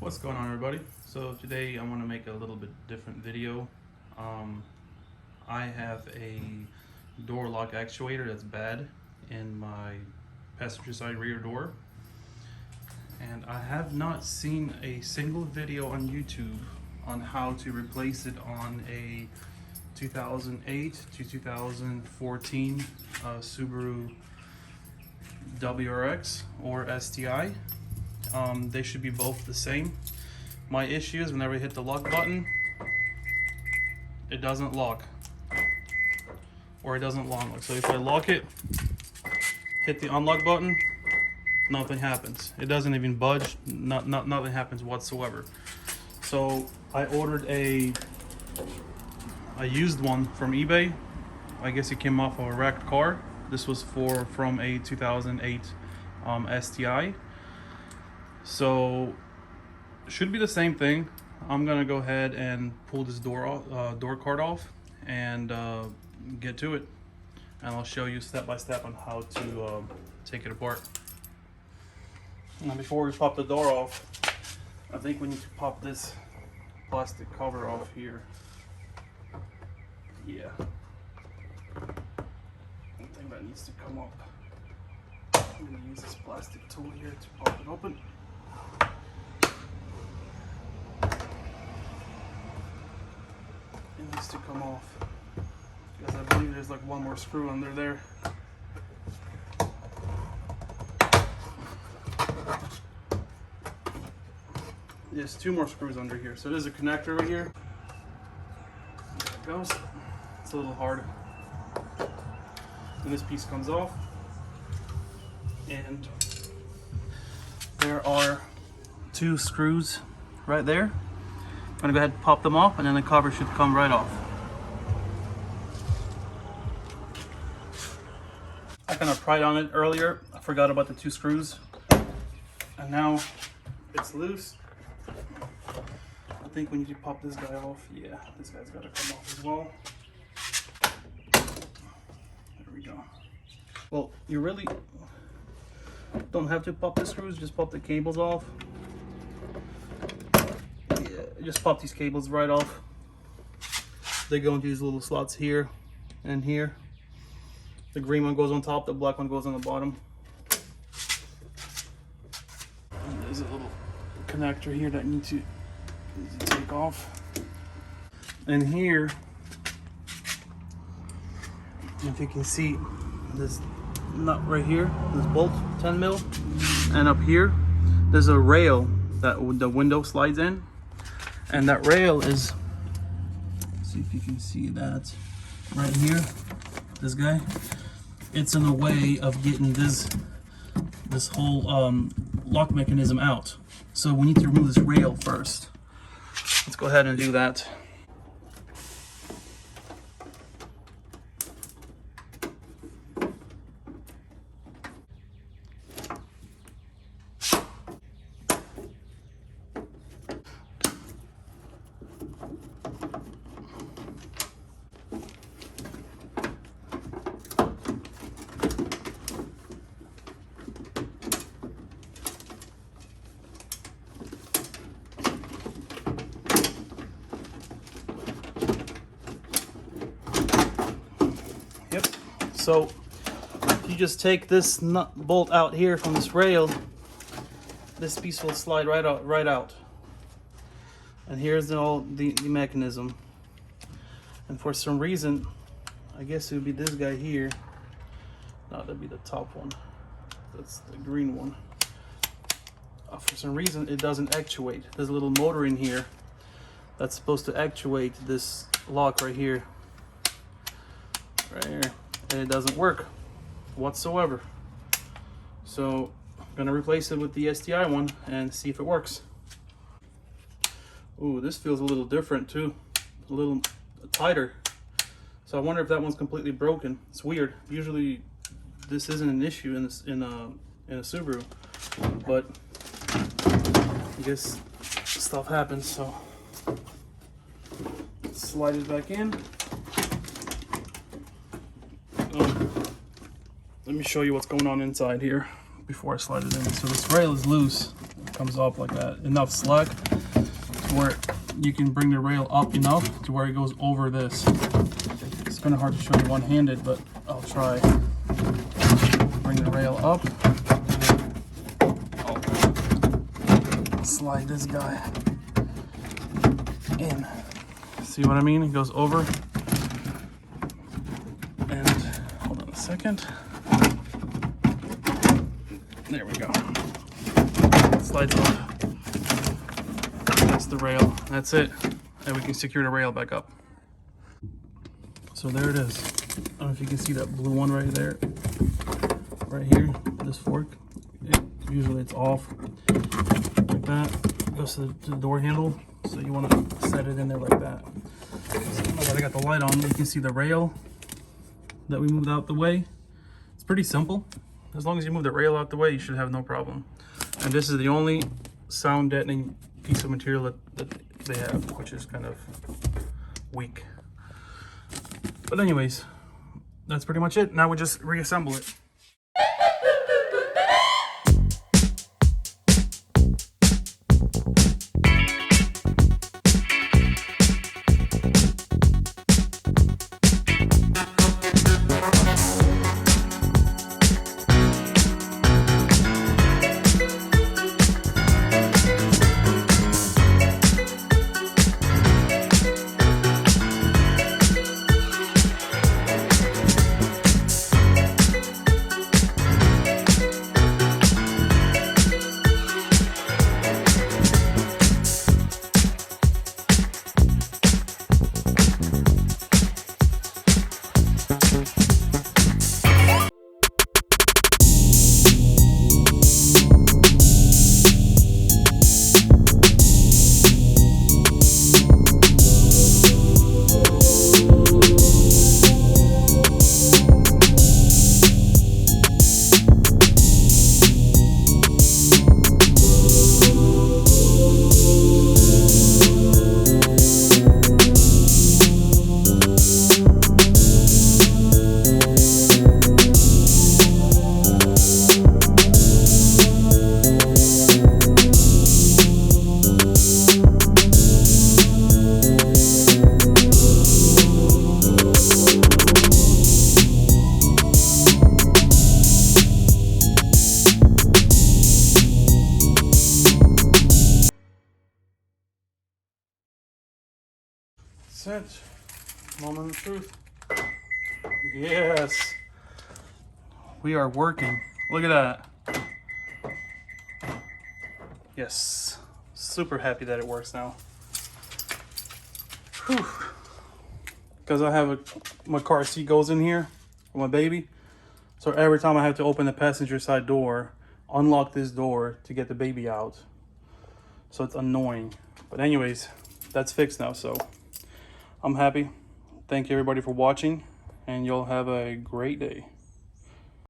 What's going on, everybody? So today I want to make a little bit different video. I have a door lock actuator that's bad in my passenger side rear door, and I have not seen a single video on YouTube on how to replace it on a 2008 to 2014 Subaru WRX or STI. They should be both the same. My issue is whenever I hit the lock button, it doesn't lock, or it doesn't long lock. So if I lock it, hit the unlock button, nothing happens. It doesn't even budge. Nothing happens whatsoever. So I ordered a used one from eBay. I guess it came off of a wrecked car. This was from a 2008 STI. So should be the same thing. I'm gonna go ahead and pull this door card off and get to it, and I'll show you step by step on how to take it apart. Now, before we pop the door off, I think we need to pop this plastic cover off here. Yeah, I think that needs to come up. I'm gonna use this plastic tool here to pop it open. It needs to come off because I believe there's like one more screw under there. There's two more screws under here, so there's a connector right here. There it goes. It's a little hard. And this piece comes off, and there are two screws right there. I'm gonna go ahead and pop them off, and then the cover should come right off. I kind of pried on it earlier. I forgot about the two screws, and now it's loose. I think we need to pop this guy off. Yeah, this guy's got to come off as well. There we go. Well, you really don't have to pop the screws, just pop the cables off. Just pop these cables right off. They go into these little slots here and here. The green one goes on top, the black one goes on the bottom. And there's a little connector here that needs to take off. And here, if you can see this nut right here, this bolt, 10 mil, and up here, there's a rail that the window slides in. And that rail is, see if you can see that right here, this guy, it's in a way of getting this whole lock mechanism out. So we need to remove this rail first. Let's go ahead and do that. Yep. So if you just take this nut bolt out here from this rail, this piece will slide right out. And here's the mechanism. And for some reason, I guess it would be this guy here. No, that'd be the top one. That's the green one. For some reason, it doesn't actuate. There's a little motor in here that's supposed to actuate this lock right here. Right here, and it doesn't work whatsoever. So I'm gonna replace it with the STI one and see if it works. Ooh, this feels a little different too, a little tighter. So I wonder if that one's completely broken. It's weird. Usually this isn't an issue in a Subaru, but I guess stuff happens. So let's slide it back in. Let me show you what's going on inside here before I slide it in. So this rail is loose. comes up like that, enough slack to where you can bring the rail up enough to where it goes over this. It's kind of hard to show you one-handed, but I'll try. Bring the rail up. Slide this guy in. See what I mean? It goes over. And hold on a second. There we go. Slides up. That's the rail. That's it. And we can secure the rail back up. So there it is. I don't know if you can see that blue one right there. Right here. This fork. Usually it's off. Like that. Goes to the door handle. So you want to set it in there like that. So now that I got the light on, you can see the rail that we moved out the way. It's pretty simple. As long as you move the rail out the way, you should have no problem. And this is the only sound deadening piece of material that they have, which is kind of weak. But anyways, that's pretty much it. Now we just reassemble it. That's it. Moment of truth. Yes. We are working. Look at that. Yes. Super happy that it works now. Whew. Because I have my car seat goes in here for my baby. So every time I have to open the passenger side door, unlock this door to get the baby out. So it's annoying. But anyways, that's fixed now, so I'm happy. Thank you everybody for watching, and you'll have a great day.